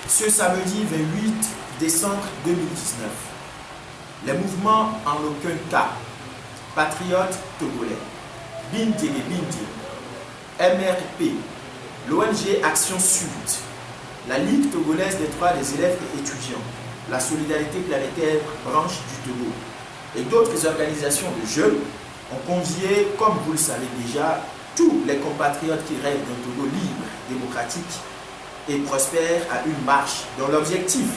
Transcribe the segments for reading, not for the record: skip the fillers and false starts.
Ce samedi 28 décembre 2019, les mouvements en aucun cas, patriotes togolais, Bindege Bindi, MRP, l'ONG Action Sud, la Ligue togolaise des droits des élèves et étudiants, la Solidarité planétaire branche du Togo et d'autres organisations de jeunes ont convié, comme vous le savez déjà, tous les compatriotes qui rêvent d'un Togo libre, démocratique et prospère à une marche dont l'objectif,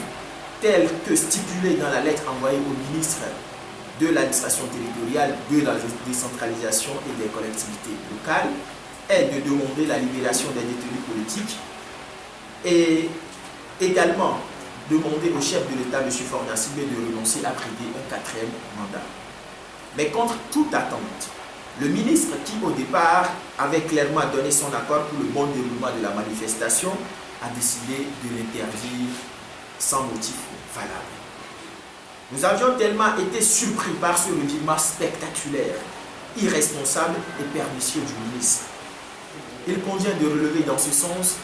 tel que stipulé dans la lettre envoyée au ministre de l'administration territoriale, de la décentralisation et des collectivités locales, est de demander la libération des détenus politiques et également demander au chef de l'État, M. Faure Gnassingbé, de renoncer à prêter un 4e mandat. Mais contre toute attente, le ministre qui au départ avait clairement donné son accord pour le bon déroulement de la manifestation a décidé de l'interdire sans motif valable. Nous avions tellement été surpris par ce revirement spectaculaire, irresponsable et pernicieux du ministre. Il convient de relever dans ce sens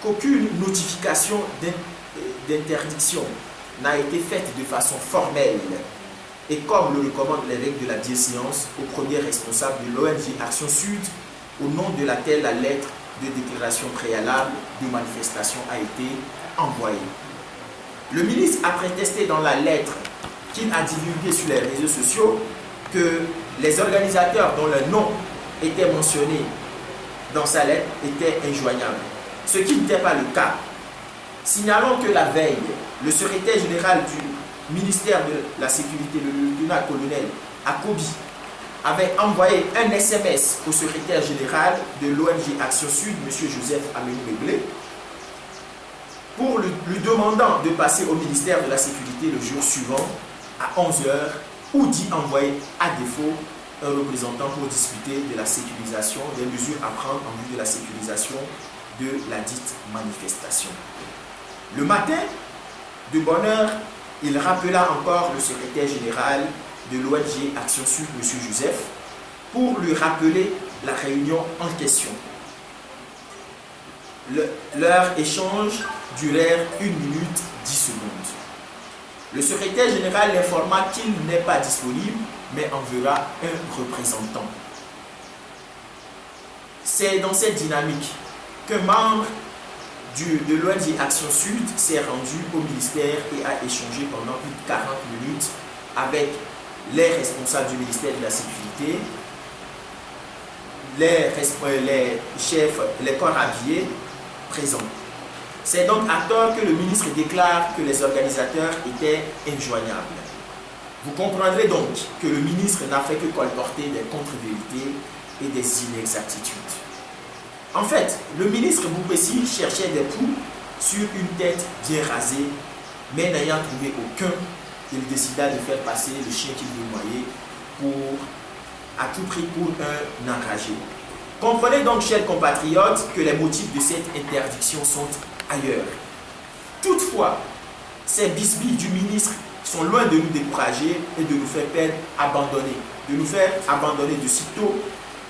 qu'aucune notification d'interdiction n'a été faite de façon formelle et comme le recommandent les règles de la bienséance au premier responsable de l'ONG Action Sud, au nom de laquelle la lettre de déclaration préalable de manifestation a été envoyée. Le ministre a prétesté dans la lettre qu'il a divulguée sur les réseaux sociaux que les organisateurs dont le nom était mentionné dans sa lettre étaient injoignables, ce qui n'était pas le cas. Signalons que la veille, le secrétaire général du ministère de la Sécurité, le lieutenant-colonel Akobi, avait envoyé un SMS au secrétaire général de l'ONG Action Sud, M. Joseph Aménou-Meglé, pour lui demandant de passer au ministère de la Sécurité le jour suivant à 11 h ou d'y envoyer à défaut un représentant pour discuter de la sécurisation, des mesures à prendre en vue de la sécurisation de la dite manifestation. Le matin, de bonne heure, il rappela encore le secrétaire général de l'ONG Action Sud, M. Joseph, pour lui rappeler la réunion en question. Leur échange durèrent 1 minute 10 secondes. Le secrétaire général l'informa qu'il n'est pas disponible, mais enverra un représentant. C'est dans cette dynamique qu'un membre de l'ONG Action Sud s'est rendu au ministère et a échangé pendant plus de 40 minutes avec les responsables du ministère de la Sécurité, les chefs, les corps habillés présents. C'est donc à tort que le ministre déclare que les organisateurs étaient injoignables. Vous comprendrez donc que le ministre n'a fait que colporter des contre-vérités et des inexactitudes. En fait, le ministre Boupessi cherchait des poux sur une tête bien rasée, mais n'ayant trouvé aucun, il décida de faire passer le chien qu'il veut noyer à tout prix pour un enragé. Comprenez donc, chers compatriotes, que les motifs de cette interdiction sont ailleurs. Toutefois, ces bisbilles du ministre sont loin de nous décourager et de nous faire peine abandonner. De nous faire abandonner de sitôt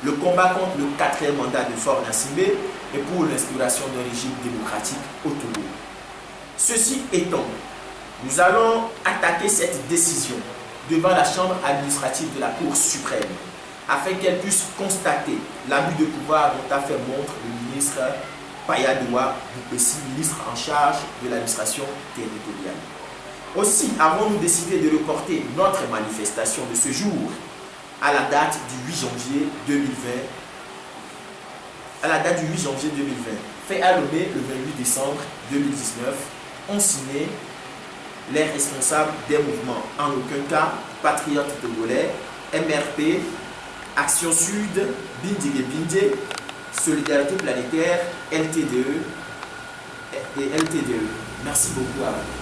le combat contre le 4e mandat de Faure Gnassingbé et pour l'instauration d'un régime démocratique au Togo. Ceci étant, nous allons attaquer cette décision devant la Chambre administrative de la Cour suprême afin qu'elle puisse constater l'abus de pouvoir dont a fait montre le ministre Payadoua Boupessi, ministre en charge de l'administration territoriale. Aussi avons-nous décidé de reporter notre manifestation de ce jour à la date du 8 janvier 2020. Fait à Lomé le 28 décembre 2019, ont signé les responsables des mouvements en aucun cas patriotes togolais, MRP, Action Sud, Bindege Bindi, Solidarité planétaire, LTDE et LTDE. Merci beaucoup à vous.